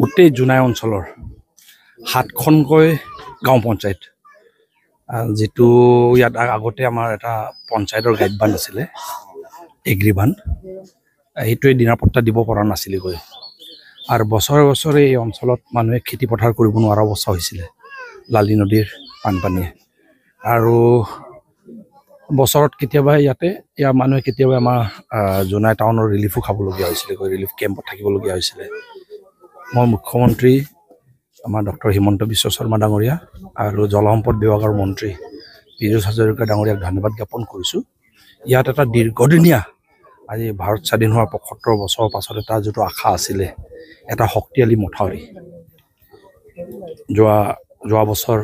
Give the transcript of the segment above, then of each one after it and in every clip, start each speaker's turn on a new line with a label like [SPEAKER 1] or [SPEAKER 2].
[SPEAKER 1] গোটেই জোনাই অঞ্চলৰ 7খনকৈ গাঁও পঞ্চায়ত যেটো ইয়াত আগতে আমাৰ এটা পঞ্চায়তৰ গাইডবান আছিলে এগ্ৰিবান এইটোৱে দিনাপত্তা দিব পৰা নাছিলে গৈ আৰু বছৰে বছৰে এই অঞ্চলত মানুহে খেতি পথাৰ কৰিব নোৱাৰা অৱস্থা হৈছিলে লালি নদীৰ পানীয়ে আৰু বছৰত কেতিয়াবা ইয়াতে ইয়াৰ মানুহে কেতিয়াবা আমাৰ জোনাই টাউনৰ ৰিলিফো খাবলগীয়া হৈছিলে ৰিলিফ কেম্পত থাকিবলগীয়া হৈছিলে মই মুখ্যমন্ত্ৰী আমাৰ ডক্টৰ হিমন্ত বিশ্ব শৰ্মা ডাঙৰীয়া আৰু জলসম্পদ বিভাগৰ মন্ত্ৰী পীযুষ হাজৰিকা ডাঙৰীয়াক ধন্যবাদ জ্ঞাপন কৰিছোঁ ইয়াত এটা দীৰ্ঘদিনীয়া আজি ভাৰত স্বাধীন হোৱাৰ ৭৫ বছৰৰ পাছত এটা যিটো আশা আছিলে এটা শক্তিশালী মথাউৰি যোৱা বছৰ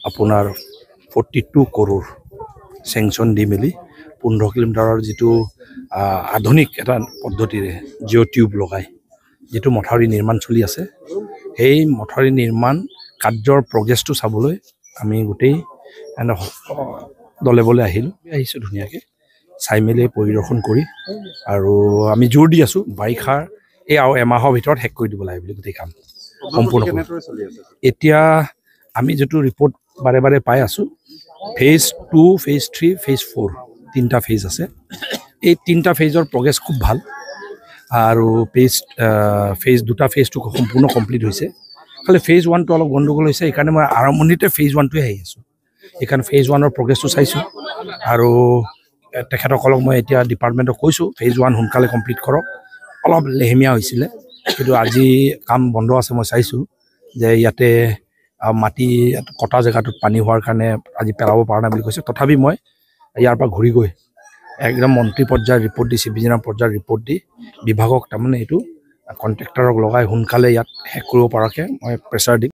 [SPEAKER 1] আপোনাৰ 42 কৰোৰ চেংচন দি মেলি 15 কিলোমিটাৰৰ যিটো আধুনিক এটা পদ্ধতিৰে জিঅ' টিউব লগাই যেটো মথাউৰি নিৰ্মাণ চলি আছে এই মথাউৰি নিৰ্মাণ কাৰ্যৰ প্ৰগ্ৰেছটো চাবলৈ আমি গোটেই দলে বলে আহিছোঁ ধুনীয়াকৈ চাই মেলি পৰিদৰ্শন কৰি আৰু আমি জোৰ দি আছোঁ বাৰিষাৰ এই আৰু এমাহৰ ভিতৰত শেষ কৰি দিব লাগে বুলি গোটেই কাম সম্পূৰ্ণ এতিয়া আমি যেটো ৰিপৰ্ট বাৰে বাৰে পাই আছোঁ ফেজ 2 ফেজ 3 ফেজ 4 তিনিটা ফেজ আছে এই তিনিটা ফেজৰ প্ৰগ্ৰেছ খুব ভাল আৰু ফেজ দুটা ফেজটো সম্পূৰ্ণ কমপ্লিট হৈছে খালি ফেজ 1টো অলপ গণ্ডগোল হৈছে এইকাৰণে মই আৰম্ভণিতে ফেজ 1টোৱে আহি আছোঁ এইকাৰণে ফেজ 1ৰ প্ৰগ্ৰেছটো চাইছোঁ আৰু তেখেতসকলক মই এতিয়া ডিপাৰ্টমেণ্টক কৈছোঁ ফেজ 1 সোনকালে কমপ্লিট কৰক অলপ লেহেমীয়া হৈছিলে কিন্তু আজি কাম বন্ধ আছে মই চাইছোঁ যে ইয়াতে মাটি কটা জেগাটোত পানী হোৱাৰ কাৰণে আজি পেলাব পৰা নাই বুলি কৈছে তথাপি মই ইয়াৰ পৰা ঘূৰি গৈ একদম মন্ত্ৰী পৰ্যায়ৰ ৰিপৰ্ট দি চিবিজনৰ পৰ্যায়ৰ ৰিপৰ্ট দি বিভাগক তাৰমানে এইটো কণ্ট্ৰেক্টৰক লগাই সোনকালে ইয়াত শেষ কৰিব পৰাকৈ মই প্ৰেছাৰ দিম